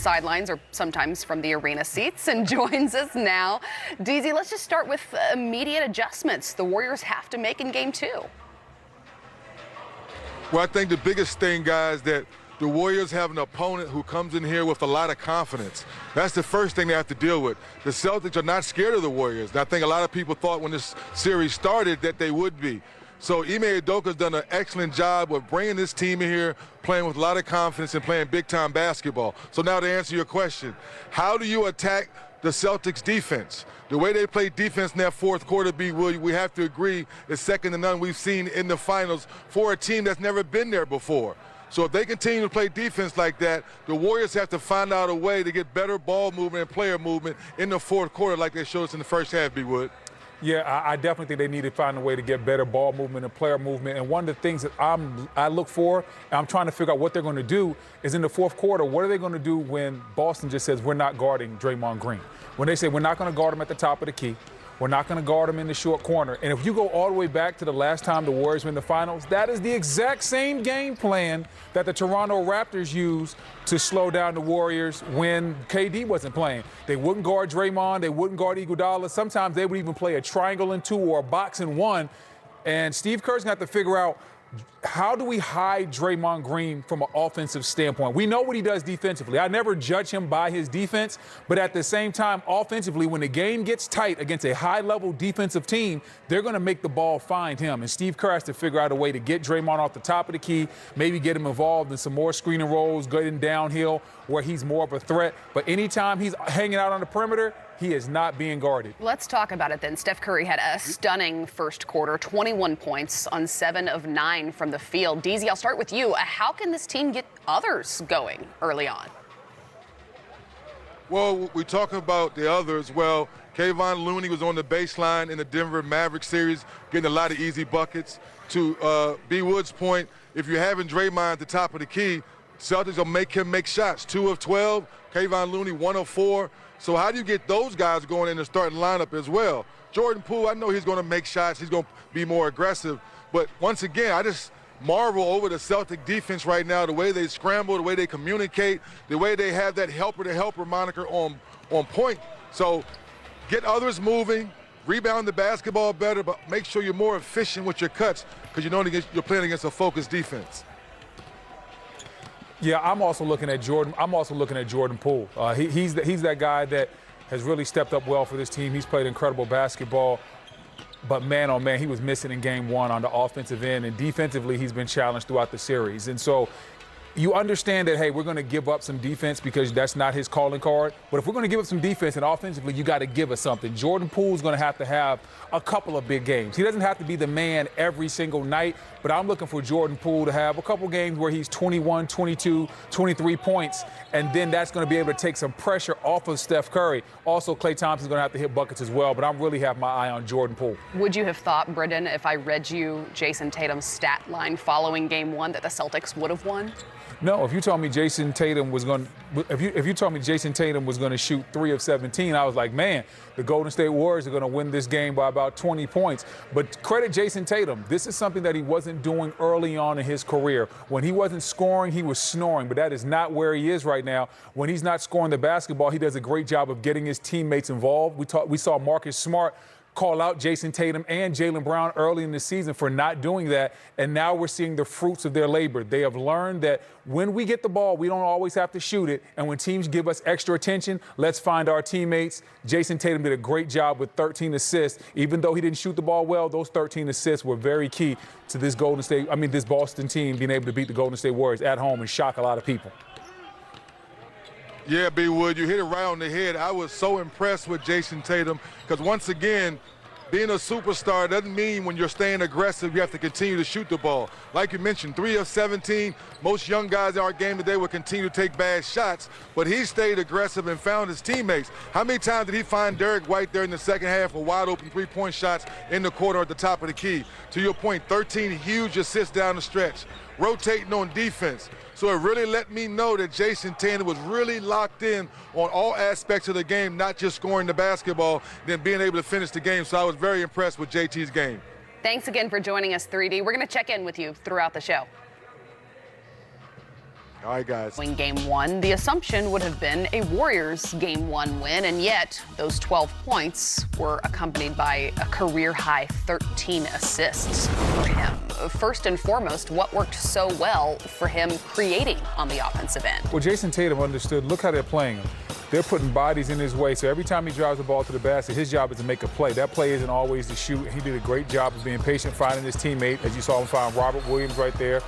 sidelines or sometimes from the arena seats and joins us now. DZ, let's just start with immediate adjustments the Warriors have to make in Game 2. Well, I think the biggest thing, guys, that the Warriors have an opponent who comes in here with a lot of confidence. That's the first thing they have to deal with. The Celtics are not scared of the Warriors. And I think a lot of people thought when this series started that they would be. So Ime Udoka's done an excellent job of bringing this team in here, playing with a lot of confidence and playing big-time basketball. So now to answer your question, how do you attack the Celtics defense? The way they play defense in that fourth quarter, we have to agree, is second to none we've seen in the finals for a team that's never been there before. So if they continue to play defense like that, the Warriors have to find out a way to get better ball movement and player movement in the fourth quarter like they showed us in the first half, B-Wood. Yeah, I definitely think they need to find a way to get better ball movement and player movement. And one of the things that I look for, and I'm trying to figure out what they're going to do, is in the fourth quarter, what are they going to do when Boston just says we're not guarding Draymond Green? When they say we're not going to guard him at the top of the key, we're not going to guard him in the short corner. And if you go all the way back to the last time the Warriors were in the finals, that is the exact same game plan that the Toronto Raptors used to slow down the Warriors when KD wasn't playing. They wouldn't guard Draymond. They wouldn't guard Iguodala. Sometimes they would even play a triangle in two or a box in one. And Steve Kerr's going to have to figure out, how do we hide Draymond Green from an offensive standpoint? We know what he does defensively. I never judge him by his defense, but at the same time, offensively, when the game gets tight against a high-level defensive team, they're going to make the ball find him. And Steve Kerr has to figure out a way to get Draymond off the top of the key, maybe get him involved in some more screening rolls, getting downhill where he's more of a threat. But anytime he's hanging out on the perimeter, he is not being guarded. Let's talk about it then. Steph Curry had a stunning first quarter, 21 points on 7 of 9 from the field. DZ, I'll start with you. How can this team get others going early on? Well, we talk about the others. Well, Kevon Looney was on the baseline in the Denver Mavericks series, getting a lot of easy buckets. To B. Wood's point, if you're having Draymond at the top of the key, Celtics will make him make shots. 2 of 12, Kevon Looney 1 of 4. So how do you get those guys going in the starting lineup as well? Jordan Poole, I know he's going to make shots. He's going to be more aggressive. But once again, I just marvel over the Celtic defense right now, the way they scramble, the way they communicate, the way they have that helper-to-helper moniker on point. So get others moving, rebound the basketball better, but make sure you're more efficient with your cuts because you're playing against a focused defense. Yeah, I'm also looking at Jordan Poole. He's that guy that has really stepped up well for this team. He's played incredible basketball. But man, oh man, he was missing in game 1 on the offensive end, and defensively he's been challenged throughout the series. And so you understand that, hey, we're going to give up some defense because that's not his calling card. But if we're going to give up some defense and offensively, you got to give us something. Jordan Poole's going to have a couple of big games. He doesn't have to be the man every single night, but I'm looking for Jordan Poole to have a couple games where he's 21, 22, 23 points, and then that's going to be able to take some pressure off of Steph Curry. Also, Klay Thompson's going to have to hit buckets as well, but I'm really have my eye on Jordan Poole. Would you have thought, Brendan, if I read you Jason Tatum's stat line following game 1 that the Celtics would have won? No, if you told me Jason Tatum was going to shoot 3 of 17, I was like, man, the Golden State Warriors are going to win this game by about 20 points. But credit Jason Tatum. This is something that he wasn't doing early on in his career. When he wasn't scoring, he was snoring, but that is not where he is right now. When he's not scoring the basketball, he does a great job of getting his teammates involved. We saw Marcus Smart call out Jason Tatum and Jaylen Brown early in the season for not doing that, and now we're seeing the fruits of their labor. They have learned that when we get the ball, we don't always have to shoot it, and when teams give us extra attention, let's find our teammates. Jason Tatum did a great job with 13 assists. Even though he didn't shoot the ball well, those 13 assists were very key to this Boston team being able to beat the Golden State Warriors at home and shock a lot of people. Yeah, B. Wood, you hit it right on the head. I was so impressed with Jason Tatum because, once again, being a superstar doesn't mean when you're staying aggressive, you have to continue to shoot the ball. Like you mentioned, 3 of 17. Most young guys in our game today will continue to take bad shots, but he stayed aggressive and found his teammates. How many times did he find Derek White there in the second half for wide-open three-point shots in the corner at the top of the key? To your point, 13 huge assists down the stretch, rotating on defense. So it really let me know that Jason Tatum was really locked in on all aspects of the game, not just scoring the basketball, then being able to finish the game. So I was very impressed with JT's game. Thanks again for joining us, 3D. We're going to check in with you throughout the show. All right, guys. In Game 1, the assumption would have been a Warriors Game 1 win, and yet those 12 points were accompanied by a career-high 13 assists for him. First and foremost, what worked so well for him creating on the offensive end? Well, Jason Tatum understood, look how they're playing him. They're putting bodies in his way, so every time he drives the ball to the basket, his job is to make a play. That play isn't always to shoot. He did a great job of being patient, finding his teammate, as you saw him find Robert Williams right there.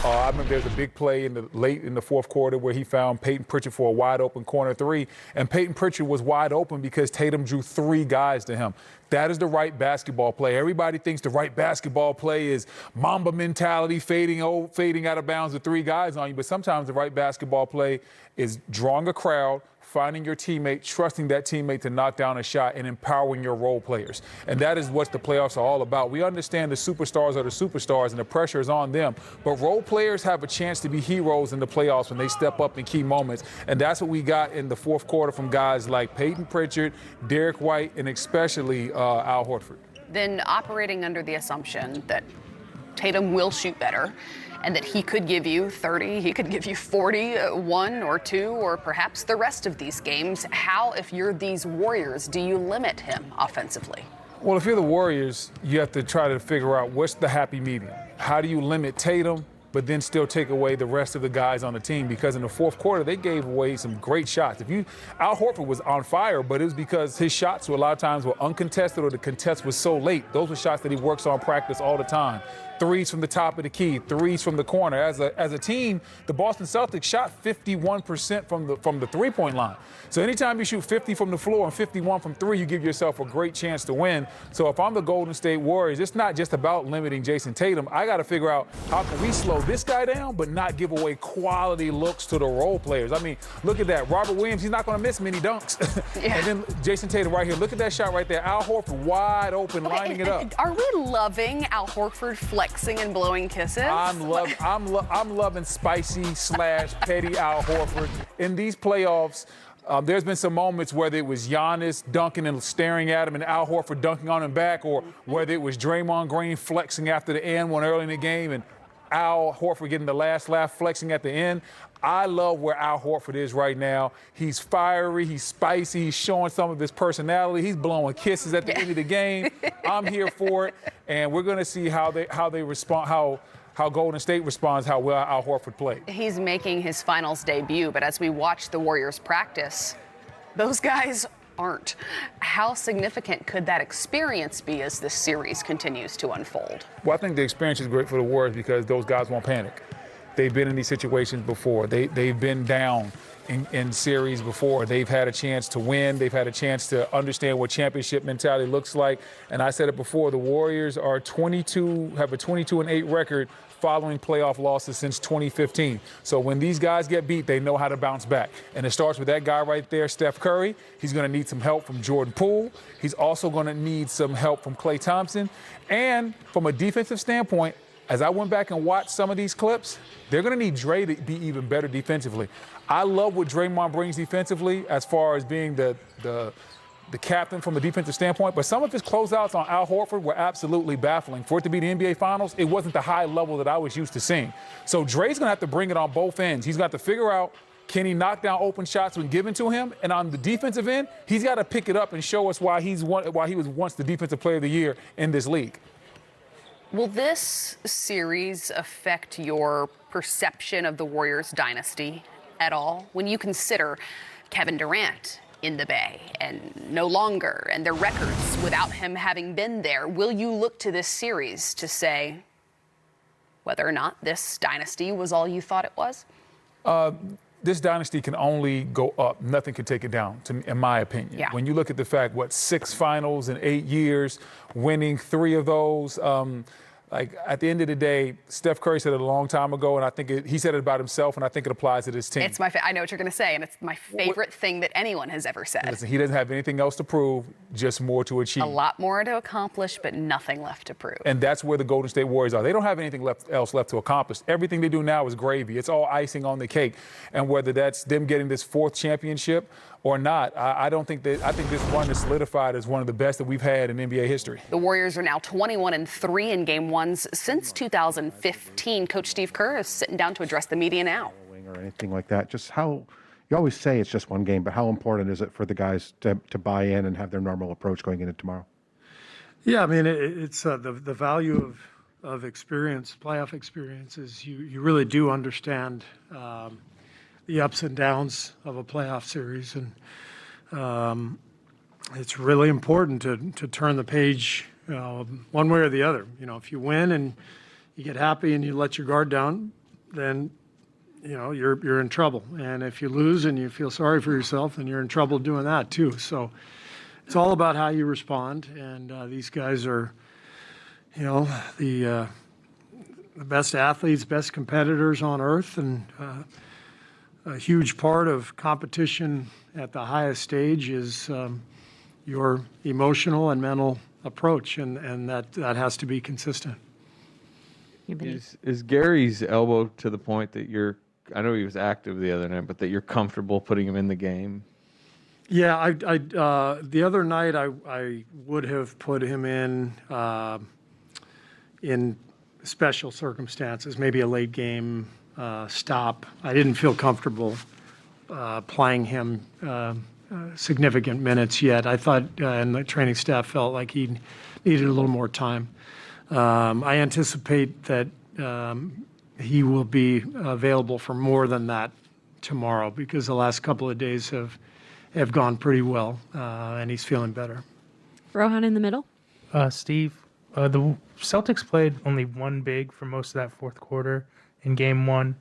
I remember there was a big play late in the fourth quarter where he found Peyton Pritchard for a wide-open corner three, and Peyton Pritchard was wide open because Tatum drew 3 guys to him. That is the right basketball play. Everybody thinks the right basketball play is Mamba mentality, fading out of bounds with 3 guys on you, but sometimes the right basketball play is drawing a crowd, finding your teammate, trusting that teammate to knock down a shot, and empowering your role players. And that is what the playoffs are all about. We understand the superstars are the superstars and the pressure is on them, but role players have a chance to be heroes in the playoffs when they step up in key moments. And that's what we got in the fourth quarter from guys like Peyton Pritchard, Derek White, and especially Al Horford. Then operating under the assumption that Tatum will shoot better, and that he could give you 30, he could give you 40, 1 or 2, or perhaps the rest of these games. How, if you're these Warriors, do you limit him offensively? Well, if you're the Warriors, you have to try to figure out what's the happy medium. How do you limit Tatum, but then still take away the rest of the guys on the team? Because in the fourth quarter, they gave away some great shots. Al Horford was on fire, but it was because his shots a lot of times were uncontested or the contest was so late. Those were shots that he works on practice all the time. Threes from the top of the key, threes from the corner. As a team, the Boston Celtics shot 51% from the three-point line. So anytime you shoot 50 from the floor and 51 from 3, you give yourself a great chance to win. So if I'm the Golden State Warriors, it's not just about limiting Jason Tatum. I got to figure out how can we slow this guy down but not give away quality looks to the role players. I mean, look at that. Robert Williams, he's not going to miss many dunks. Yeah. And then Jason Tatum right here. Look at that shot right there. Al Horford wide open, lining it up. Are we loving Al Horford flexing and blowing kisses? I'm loving spicy / petty Al Horford. In these playoffs, there's been some moments whether it was Giannis dunking and staring at him and Al Horford dunking on him back, or whether it was Draymond Green flexing after the end one early in the game and Al Horford getting the last laugh flexing at the end. I love where Al Horford is right now. He's fiery, he's spicy, he's showing some of his personality. He's blowing kisses at the end of the game. I'm here for it, and we're going to see how they respond, how Golden State responds, how well Al Horford played. He's making his finals debut, but as we watch the Warriors practice, those guys aren't. How significant could that experience be as this series continues to unfold? Well, I think the experience is great for the Warriors because those guys won't panic. They've been in these situations before. They've been down in series before. They've had a chance to win. They've had a chance to understand what championship mentality looks like. And I said it before, the Warriors are have a 22-8 record following playoff losses since 2015. So when these guys get beat, they know how to bounce back. And it starts with that guy right there, Steph Curry. He's going to need some help from Jordan Poole. He's also going to need some help from Klay Thompson. And from a defensive standpoint, as I went back and watched some of these clips, they're going to need Dre to be even better defensively. I love what Draymond brings defensively as far as being the captain from a defensive standpoint, but some of his closeouts on Al Horford were absolutely baffling. For it to be the NBA Finals, it wasn't the high level that I was used to seeing. So Dre's going to have to bring it on both ends. He's got to figure out, can he knock down open shots when given to him? And on the defensive end, he's got to pick it up and show us why he was once the Defensive Player of the Year in this league. Will this series affect your perception of the Warriors dynasty at all? When you consider Kevin Durant in the Bay and no longer, and their records without him having been there, will you look to this series to say whether or not this dynasty was all you thought it was? This dynasty can only go up. Nothing can take it down, in my opinion. Yeah. When you look at the fact, 6 finals in 8 years, winning 3 of those, at the end of the day, Steph Curry said it a long time ago, and I think he said it about himself, and I think it applies to this team. It's I know what you're going to say, and it's my favorite thing that anyone has ever said. Listen, he doesn't have anything else to prove, just more to achieve. A lot more to accomplish, but nothing left to prove. And that's where the Golden State Warriors are. They don't have anything else left to accomplish. Everything they do now is gravy. It's all icing on the cake. And whether that's them getting this 4th championship or not, I think this run is solidified as one of the best that we've had in NBA history. The Warriors are now 21-3 in Game 1s since 2015. Coach Steve Kerr is sitting down to address the media now. inning or anything like that. Just how you always say it's just one game, but how important is it for the guys to buy in and have their normal approach going into tomorrow? Yeah, I mean, it's the value of experience, playoff experience, is you really do understand the ups and downs of a playoff series, and it's really important to turn the page one way or the other. If you win and you get happy and you let your guard down, then you're in trouble. And if you lose and you feel sorry for yourself, then you're in trouble doing that too. So it's all about how you respond. And these guys are, the best athletes, best competitors on earth, and a huge part of competition at the highest stage is your emotional and mental approach, and that has to be consistent. Is Gary's elbow to the point that I know he was active the other night, but that you're comfortable putting him in the game? Yeah, the other night I would have put him in special circumstances, maybe a late game stop. I didn't feel comfortable playing him significant minutes yet. I thought, and the training staff felt like he needed a little more time. I anticipate that he will be available for more than that tomorrow, because the last couple of days have gone pretty well, and he's feeling better. Rohan in the middle. Steve, the Celtics played only one big for most of that fourth quarter in game one.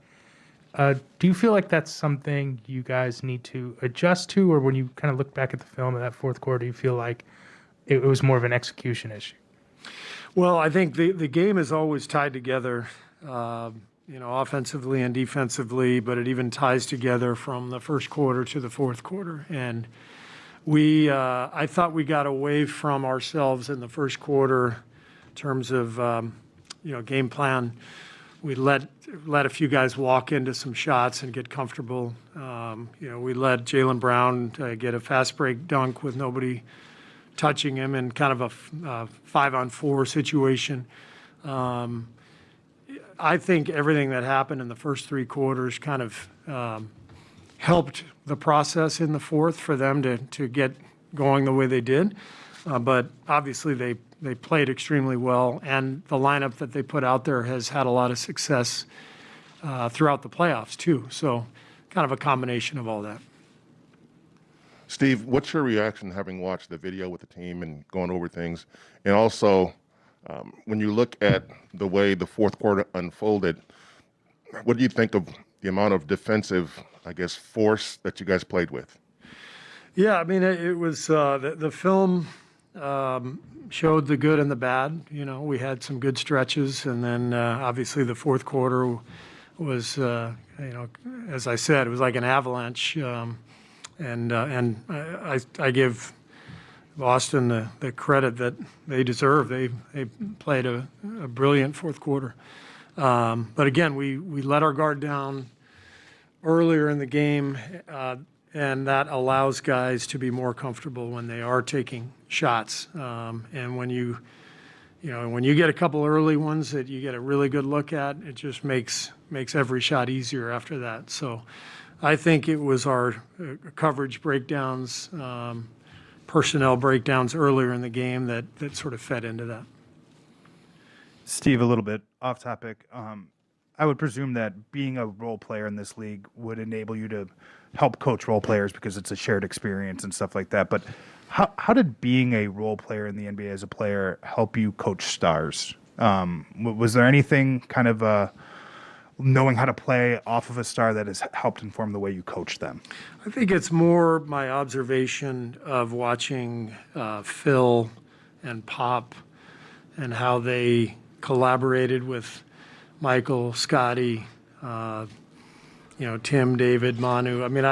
Do you feel like that's something you guys need to adjust to, or when you kind of look back at the film of that fourth quarter, you feel like it was more of an execution issue? Well, I think the game is always tied together, offensively and defensively, but it even ties together from the first quarter to the fourth quarter. And I thought we got away from ourselves in the first quarter in terms of, game plan. We let a few guys walk into some shots and get comfortable. We let Jaylen Brown get a fast break dunk with nobody touching him in kind of a 5-on-4 situation. I think everything that happened in the first three quarters kind of helped the process in the fourth for them to get going the way they did. But obviously they played extremely well, and the lineup that they put out there has had a lot of success throughout the playoffs too. So kind of a combination of all that. Steve, what's your reaction having watched the video with the team and going over things? And also, when you look at the way the fourth quarter unfolded, what do you think of the amount of defensive, force that you guys played with? Yeah, I mean, it was the film showed the good and the bad. We had some good stretches, and then obviously the fourth quarter was, as I said, it was like an avalanche. And I give Boston the credit that they deserve. They played a brilliant fourth quarter. But again, we let our guard down earlier in the game, and that allows guys to be more comfortable when they are taking shots. And when you get a couple early ones that you get a really good look at, it just makes every shot easier after that. So I think it was our coverage breakdowns, personnel breakdowns earlier in the game that sort of fed into that. Steve, a little bit off topic. I would presume that being a role player in this league would enable you to help coach role players because it's a shared experience and stuff like that. But how did being a role player in the NBA as a player help you coach stars? Was there anything kind of knowing how to play off of a star that has helped inform the way you coach them? I think it's more my observation of watching Phil and Pop and how they collaborated with Michael, Scotty, Tim, David, Manu. I mean,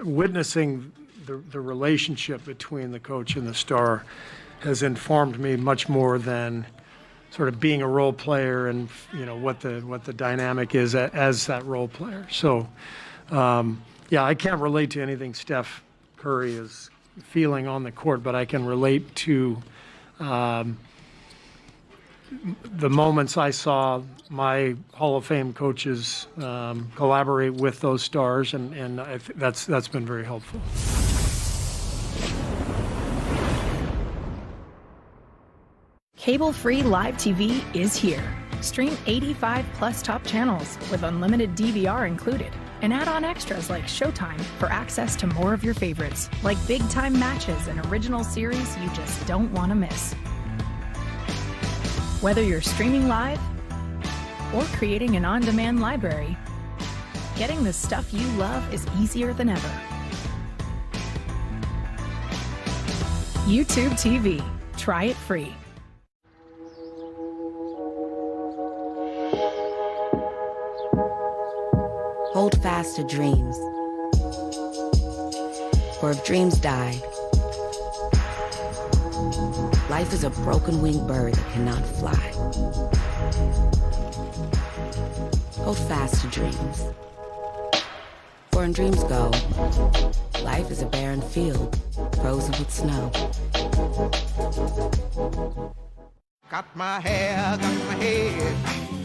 witnessing the relationship between the coach and the star has informed me much more than sort of being a role player and what the dynamic is as that role player. So, I can't relate to anything Steph Curry is feeling on the court, but I can relate to the moments I saw my Hall of Fame coaches collaborate with those stars, and that's been very helpful. Cable-free live TV is here. Stream 85 plus top channels with unlimited DVR included, and add on extras like Showtime for access to more of your favorites, like big-time matches and original series you just don't want to miss. Whether you're streaming live or creating an on-demand library, getting the stuff you love is easier than ever. YouTube TV. Try it free. Hold fast to dreams. For if dreams die, life is a broken winged bird that cannot fly. Hold fast to dreams. For when dreams go, life is a barren field, frozen with snow. Got my hair, got my head.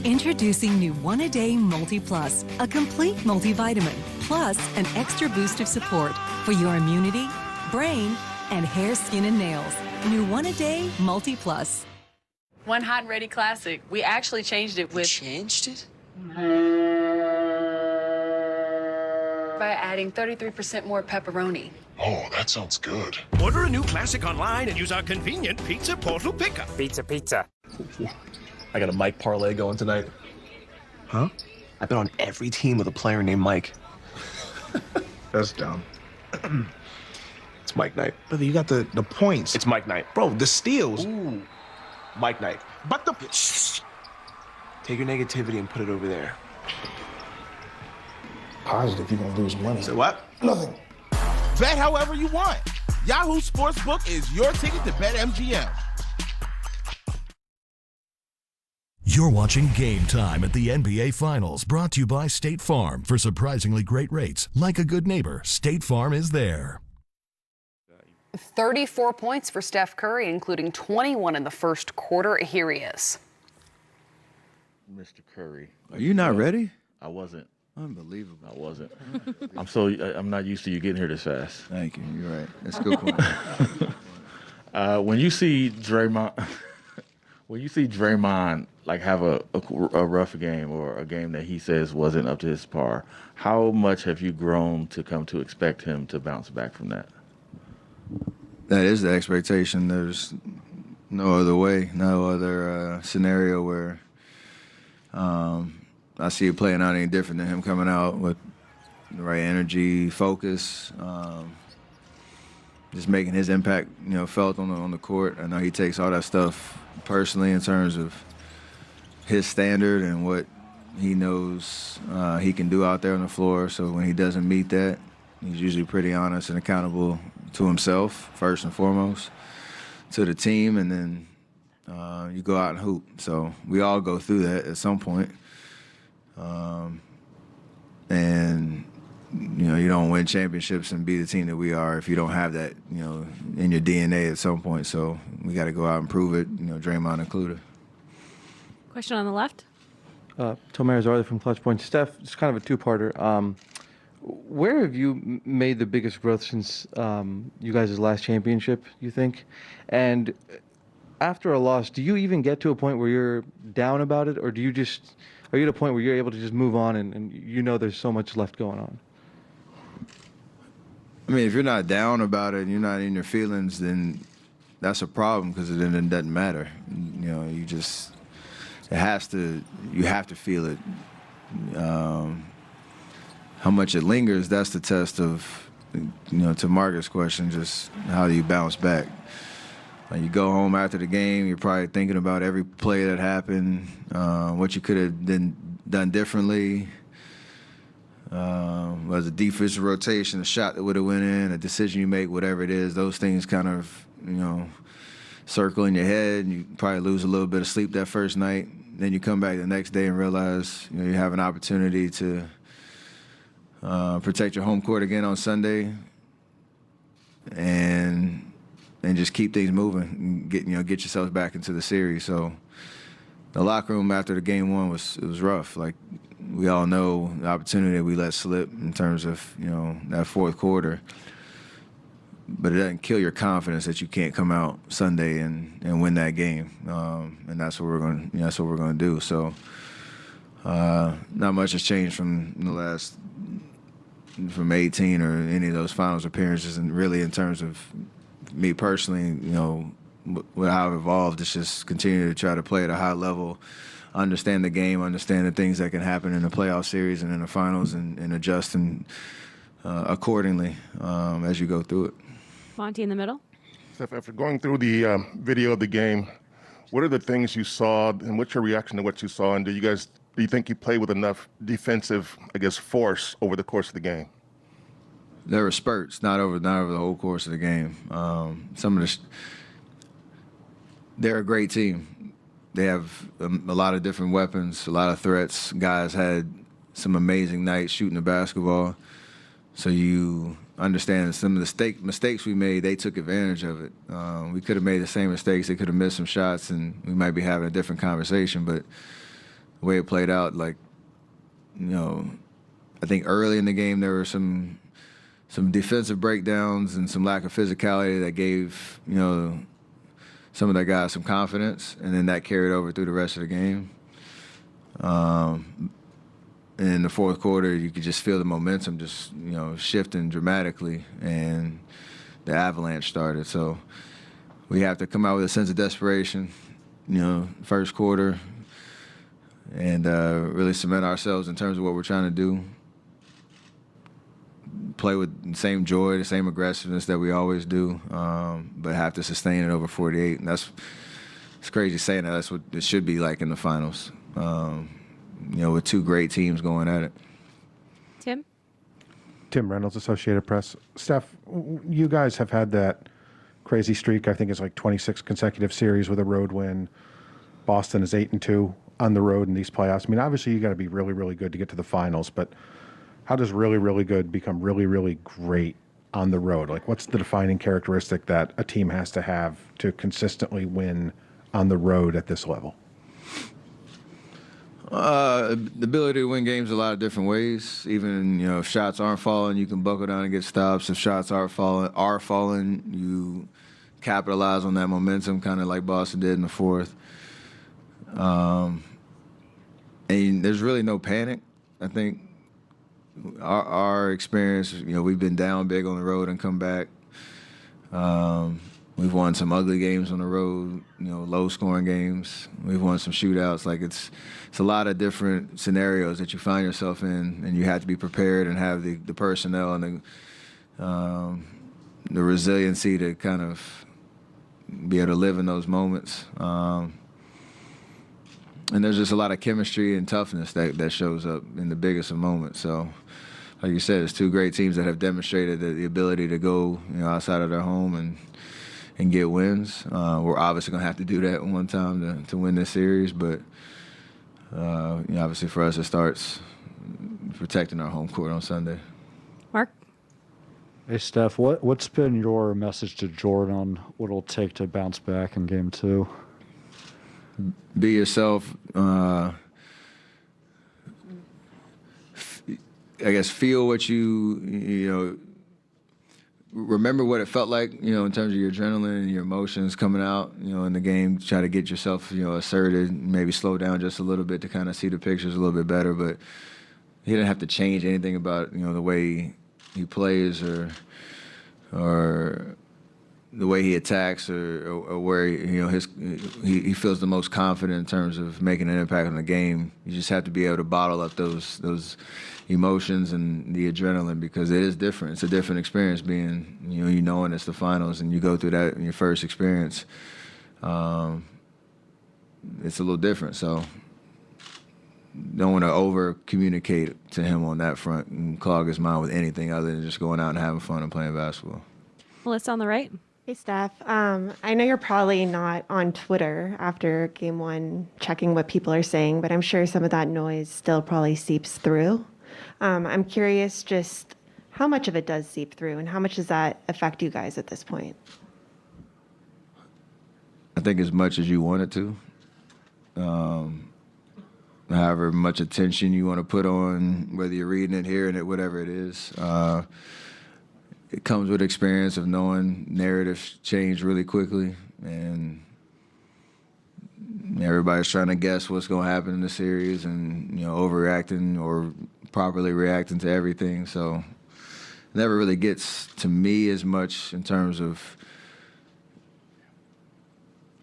Introducing new One A Day Multi Plus, a complete multivitamin, plus an extra boost of support for your immunity, brain, and hair, skin, and nails. New One A Day Multi Plus. One Hot and Ready Classic. We actually changed it with... Changed it? By adding 33% more pepperoni. Oh, that sounds good. Order a new classic online and use our convenient Pizza Portal pickup. Pizza. I got a Mike parlay going tonight. Huh? I've been on every team with a player named Mike. That's dumb. It's Mike night. Brother, you got the points. It's Mike night. Bro, the steals. Ooh. Mike night. But the... Take your negativity and put it over there. Positive, you're gonna lose money. So what? Nothing. Bet however you want. Yahoo Sportsbook is your ticket to BetMGM. You're watching Game Time at the NBA Finals, brought to you by State Farm. For surprisingly great rates, like a good neighbor, State Farm is there. 34 points for Steph Curry, including 21 in the first quarter. Here he is. Mr. Curry. Are you not ready? I wasn't. Unbelievable. I wasn't. I'm not used to you getting here this fast. Thank you. You're right. That's a good point. When you see Draymond, like have a rough game or a game that he says wasn't up to his par, how much have you grown to come to expect him to bounce back from that? That is the expectation. There's no other way, no other scenario where I see it playing out any different than him coming out with the right energy, focus, just making his impact, felt on the court. I know he takes all that stuff personally in terms of his standard and what he knows he can do out there on the floor. So when he doesn't meet that, he's usually pretty honest and accountable to himself, first and foremost, to the team, and then you go out and hoop. So we all go through that at some point. And you don't win championships and be the team that we are if you don't have that, in your DNA at some point. So we got to go out and prove it, Draymond included. Question on the left. Tomer Zarley from Clutch Point. Steph, it's kind of a two-parter. Where have you made the biggest growth since you guys' last championship, you think? And after a loss, do you even get to a point where you're down about it, or are you at a point where you're able to just move on and there's so much left going on? I mean, if you're not down about it and you're not in your feelings, then that's a problem, because then it doesn't matter. You have to feel it. How much it lingers, that's the test of, to Margaret's question, just how do you bounce back? When you go home after the game, you're probably thinking about every play that happened, what you could have done differently. Was a defensive rotation, a shot that would have went in, a decision you make, whatever it is, those things kind of, circle in your head, and you probably lose a little bit of sleep that first night. Then you come back the next day and realize, you have an opportunity to protect your home court again on Sunday, and just keep things moving and get yourselves back into the series. So the locker room after the game one was rough. Like, we all know the opportunity that we let slip in terms of, that fourth quarter. But it doesn't kill your confidence that you can't come out Sunday and win that game. And that's what we're going to do. So not much has changed from from 18 or any of those finals appearances, and really in terms of me personally, with how I've evolved, it's just continue to try to play at a high level, understand the game, understand the things that can happen in the playoff series and in the finals, and adjust accordingly as you go through it. Monty in the middle. Steph, after going through the video of the game, what are the things you saw, and what's your reaction to what you saw? And do you think you played with enough defensive, force over the course of the game? There were spurts, not over the whole course of the game. They're a great team. They have a lot of different weapons, a lot of threats. Guys had some amazing nights shooting the basketball. So you understand some of the mistakes we made, they took advantage of it. We could have made the same mistakes. They could have missed some shots, and we might be having a different conversation. But the way it played out, I think early in the game there were some defensive breakdowns and some lack of physicality that gave, some of their guys some confidence, and then that carried over through the rest of the game. And in the fourth quarter, you could just feel the momentum just, shifting dramatically, and the avalanche started. So we have to come out with a sense of desperation, first quarter, and really cement ourselves in terms of what we're trying to do. Play with the same joy, the same aggressiveness that we always do, but have to sustain it over 48. And it's crazy saying that. That's what it should be like in the finals. With two great teams going at it. Tim Reynolds, Associated Press. Steph, you guys have had that crazy streak. I think it's like 26 consecutive series with a road win. Boston is 8-2 on the road in these playoffs. I mean, obviously you got to be really, really good to get to the finals, but how does really, really good become really, really great on the road? Like, what's the defining characteristic that a team has to have to consistently win on the road at this level? The ability to win games a lot of different ways. Even, if shots aren't falling, you can buckle down and get stops. If shots are falling, you capitalize on that momentum, kind of like Boston did in the fourth. And there's really no panic. I think our experience, we've been down big on the road and come back. We've won some ugly games on the road, low-scoring games. We've won some shootouts. Like, it's a lot of different scenarios that you find yourself in, and you have to be prepared and have the personnel and the resiliency to kind of be able to live in those moments. And there's just a lot of chemistry and toughness that shows up in the biggest of moments. So, like you said, it's two great teams that have demonstrated the ability to go outside of their home and get wins. We're obviously going to have to do that one time to win this series, but obviously for us it starts protecting our home court on Sunday. Mark? Hey, Steph, what's been your message to Jordan on what it'll take to bounce back in Game 2? Be yourself. I guess feel what remember what it felt like, in terms of your adrenaline and your emotions coming out, in the game. Try to get yourself, asserted, maybe slow down just a little bit to kind of see the pictures a little bit better. But he didn't have to change anything about, the way he plays or the way he attacks or where, he feels the most confident in terms of making an impact on the game. You just have to be able to bottle up those emotions and the adrenaline, because it is different. It's a different experience being, knowing it's the finals and you go through that in your first experience. It's a little different. So don't want to over communicate to him on that front and clog his mind with anything other than just going out and having fun and playing basketball. Melissa on the right. Hey, Steph. I know you're probably not on Twitter after Game 1 checking what people are saying, but I'm sure some of that noise still probably seeps through. I'm curious just how much of it does seep through, and how much does that affect you guys at this point? I think as much as you want it to. however much attention you want to put on, whether you're reading it, hearing it, whatever it is. It comes with experience of knowing narratives change really quickly, and everybody's trying to guess what's going to happen in the series and, overreacting or properly reacting to everything. So it never really gets to me as much in terms of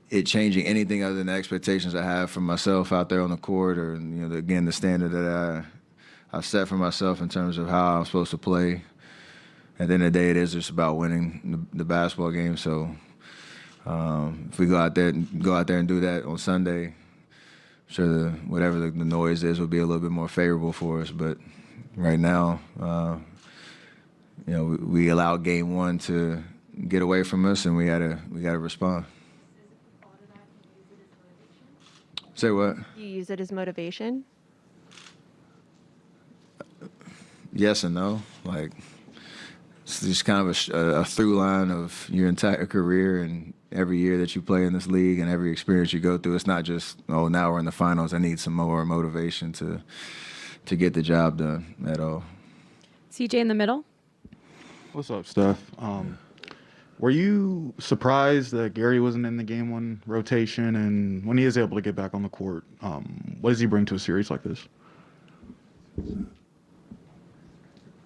it changing anything other than the expectations I have for myself out there on the court, or again the standard that I've set for myself in terms of how I'm supposed to play. At the end of the day, it is just about winning the basketball game. So if we go out there and do that on Sunday, I'm sure whatever the noise is will be a little bit more favorable for us. But right now, we allowed Game 1 to get away from us, and we got to respond. Say what? You use it as motivation? Yes and no. Like, it's just kind of a through line of your entire career and every year that you play in this league and every experience you go through. It's not just, now we're in the finals, I need some more motivation to get the job done at all. CJ in the middle. What's up, Steph? Were you surprised that Gary wasn't in the Game 1 rotation? And when he is able to get back on the court, what does he bring to a series like this?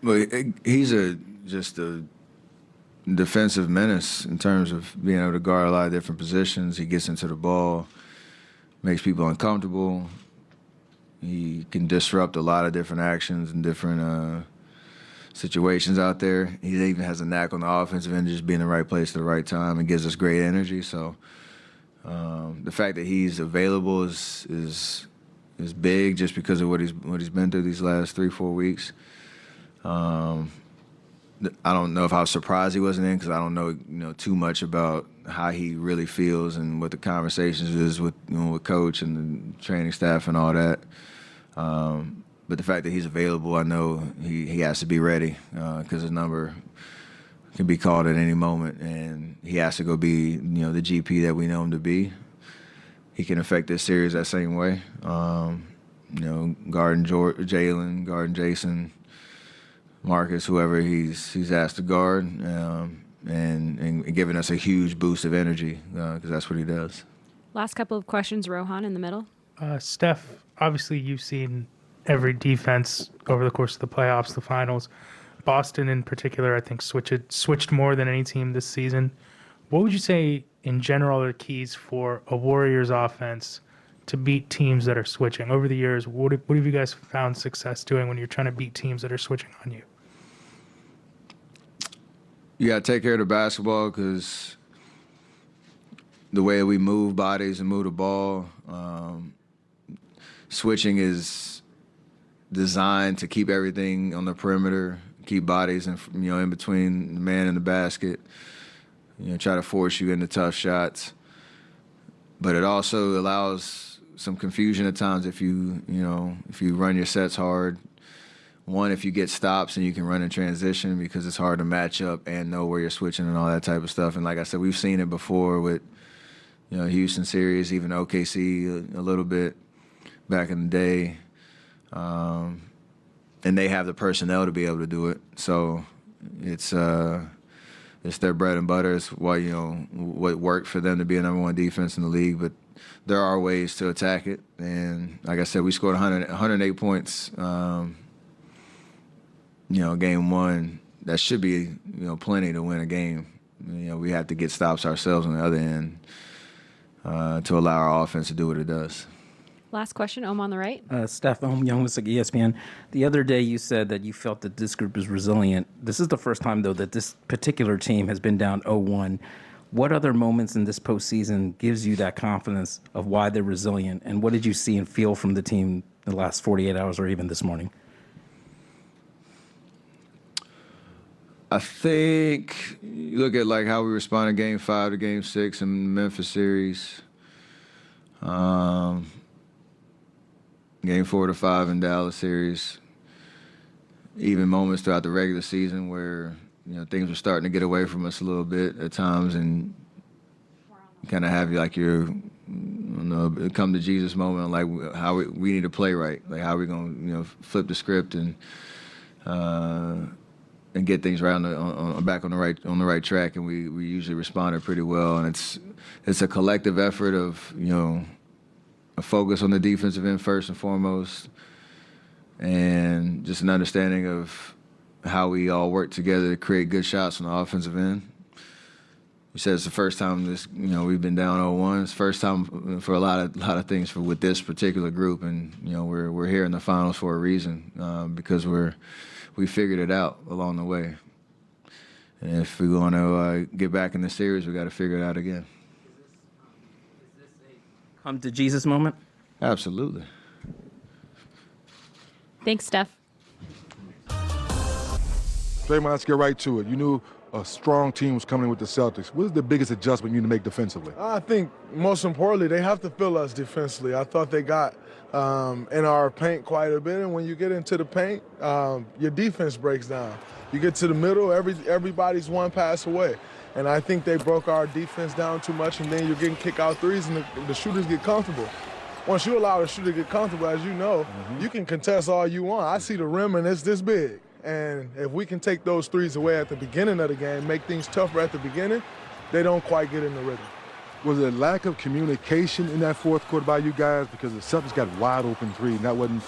Well, he's just a defensive menace in terms of being able to guard a lot of different positions. He gets into the ball, makes people uncomfortable. He can disrupt a lot of different actions and different situations out there. He even has a knack on the offensive end, just being in the right place at the right time, and gives us great energy. So the fact that he's available is big, just because of what he's been through these last 3-4 weeks. I don't know if I was surprised he wasn't in, because I don't know too much about how he really feels and what the conversations is with with coach and the training staff and all that. But the fact that he's available, I know he has to be ready, because his number can be called at any moment, and he has to go be the GP that we know him to be. He can affect this series that same way. Guarding Jalen, guarding Jason, Marcus, whoever he's asked to guard, and giving us a huge boost of energy, because that's what he does. Last couple of questions, Rohan in the middle. Steph, obviously you've seen every defense over the course of the playoffs, the finals. Boston in particular, I think, switched more than any team this season. What would you say in general are the keys for a Warriors offense to beat teams that are switching? Over the years, what have you guys found success doing when you're trying to beat teams that are switching on you? You got to take care of the basketball, because the way we move bodies and move the ball, switching is designed to keep everything on the perimeter, keep bodies in between the man and the basket, try to force you into tough shots. But it also allows some confusion at times if you run your sets hard. One, if you get stops and you can run in transition, because it's hard to match up and know where you're switching and all that type of stuff. And like I said, we've seen it before with Houston series, even OKC a little bit back in the day. And they have the personnel to be able to do it. So it's their bread and butter. It's what worked for them to be a number one defense in the league. But there are ways to attack it. And like I said, we scored 108 points. Game 1. That should be plenty to win a game. We have to get stops ourselves on the other end to allow our offense to do what it does. Last question, Om on the right. Steph, Om Young with ESPN. The other day you said that you felt that this group is resilient. This is the first time, though, that this particular team has been down 0-1. What other moments in this postseason gives you that confidence of why they're resilient? And what did you see and feel from the team the last 48 hours or even this morning? I think you look at how we responded Game 5 to Game 6 in the Memphis series. Game 4 to 5 in Dallas series. Even moments throughout the regular season where things were starting to get away from us a little bit at times, and you kind of have your come to Jesus moment, like how we need to play right, like how we gonna flip the script and get things right back on the right track, and we usually responded pretty well, and it's a collective effort of a focus on the defensive end first and foremost, and just an understanding of how we all work together to create good shots on the offensive end. We said it's the first time we've been down 0-1. It's the first time for a lot of things with this particular group, and we're here in the finals for a reason, because we figured it out along the way. And if we want to get back in the series, we got to figure it out again. Come to Jesus moment? Absolutely. Thanks, Steph. Draymond, let's get right to it. You knew a strong team was coming with the Celtics. What is the biggest adjustment you need to make defensively? I think most importantly, they have to feel us defensively. I thought they got in our paint quite a bit, and when you get into the paint, your defense breaks down. You get to the middle, everybody's one pass away. And I think they broke our defense down too much, and then you're getting kick-out threes, and the shooters get comfortable. Once you allow the shooter to get comfortable, as you know, you can contest all you want. I see the rim, and it's this big. And if we can take those threes away at the beginning of the game, make things tougher at the beginning, they don't quite get in the rhythm. Was there a lack of communication in that fourth quarter by you guys? Because the Celtics got wide open three, and that wasn't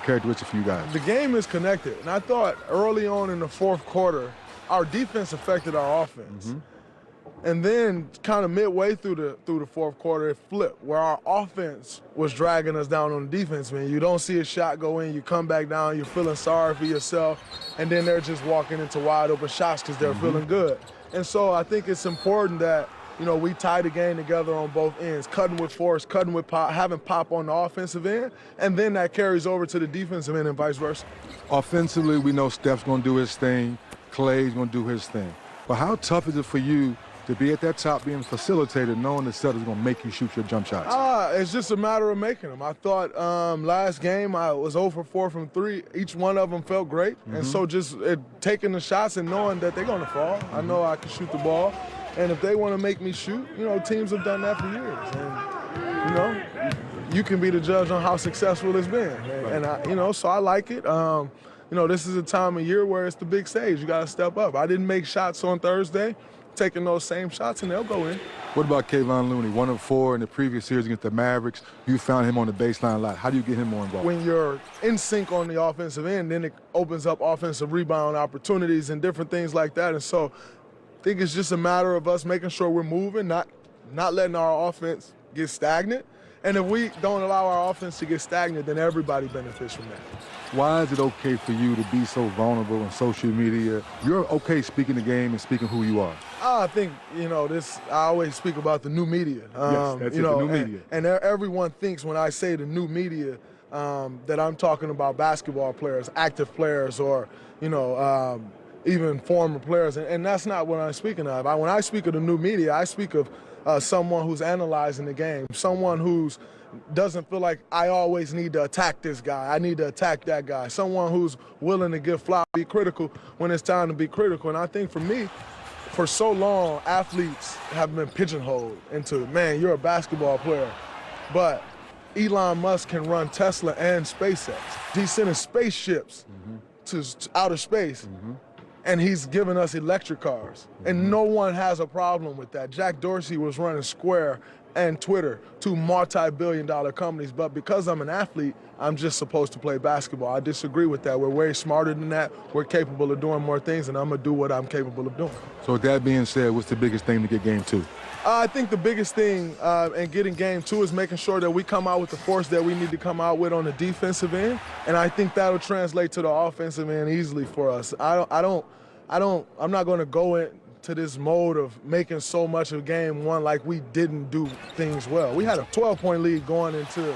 characteristic for you guys. The game is connected, and I thought early on in the fourth quarter, our defense affected our offense. And then kind of midway through the fourth quarter, it flipped, where our offense was dragging us down on the defense, man. You don't see a shot go in, you come back down, you're feeling sorry for yourself, and then they're just walking into wide open shots because they're feeling good. And so I think it's important that, we tie the game together on both ends, cutting with force, cutting with pop, having pop on the offensive end, and then that carries over to the defensive end and vice versa. Offensively, we know Steph's going to do his thing, Clay's going to do his thing. But how tough is it for you to be at that top being facilitated, knowing the Celtics going to make you shoot your jump shots? It's just a matter of making them. I thought last game I was 0 for 4 from 3. Each one of them felt great. And so just taking the shots and knowing that they're going to fall. I know I can shoot the ball. And if they want to make me shoot, teams have done that for years. And, you can be the judge on how successful it's been. And so I like it. This is a time of year where it's the big stage. You got to step up. I didn't make shots on Thursday. Taking those same shots, and they'll go in. What about Kayvon Looney? 1 of 4 in the previous series against the Mavericks. You found him on the baseline a lot. How do you get him more involved? When you're in sync on the offensive end, then it opens up offensive rebound opportunities and different things like that. And so I think it's just a matter of us making sure we're moving, not letting our offense get stagnant. And if we don't allow our offense to get stagnant, then everybody benefits from that. Why is it okay for you to be so vulnerable on social media? You're okay speaking the game and speaking who you are. I think, I always speak about the new media. Yes, that's the new media. And everyone thinks when I say the new media that I'm talking about basketball players, active players, or, even former players. And that's not what I'm speaking of. When I speak of the new media, I speak of someone who's analyzing the game, someone who's doesn't feel like I always need to attack this guy. I need to attack that guy. Someone who's willing to give flowers, be critical when it's time to be critical. And I think for me, for so long, athletes have been pigeonholed into, man, you're a basketball player. But Elon Musk can run Tesla and SpaceX. He's sending spaceships to outer space. And he's giving us electric cars. And no one has a problem with that. Jack Dorsey was running Square and Twitter, 2 multi-billion-dollar companies. But because I'm an athlete, I'm just supposed to play basketball. I disagree with that. We're way smarter than that. We're capable of doing more things, and I'm going to do what I'm capable of doing. So with that being said, what's the biggest thing to get game 2? I think the biggest thing in getting game 2 is making sure that we come out with the force that we need to come out with on the defensive end, and I think that'll translate to the offensive end easily for us. I'm not going to go into this mode of making so much of game 1 like we didn't do things well. We had a 12-point lead going into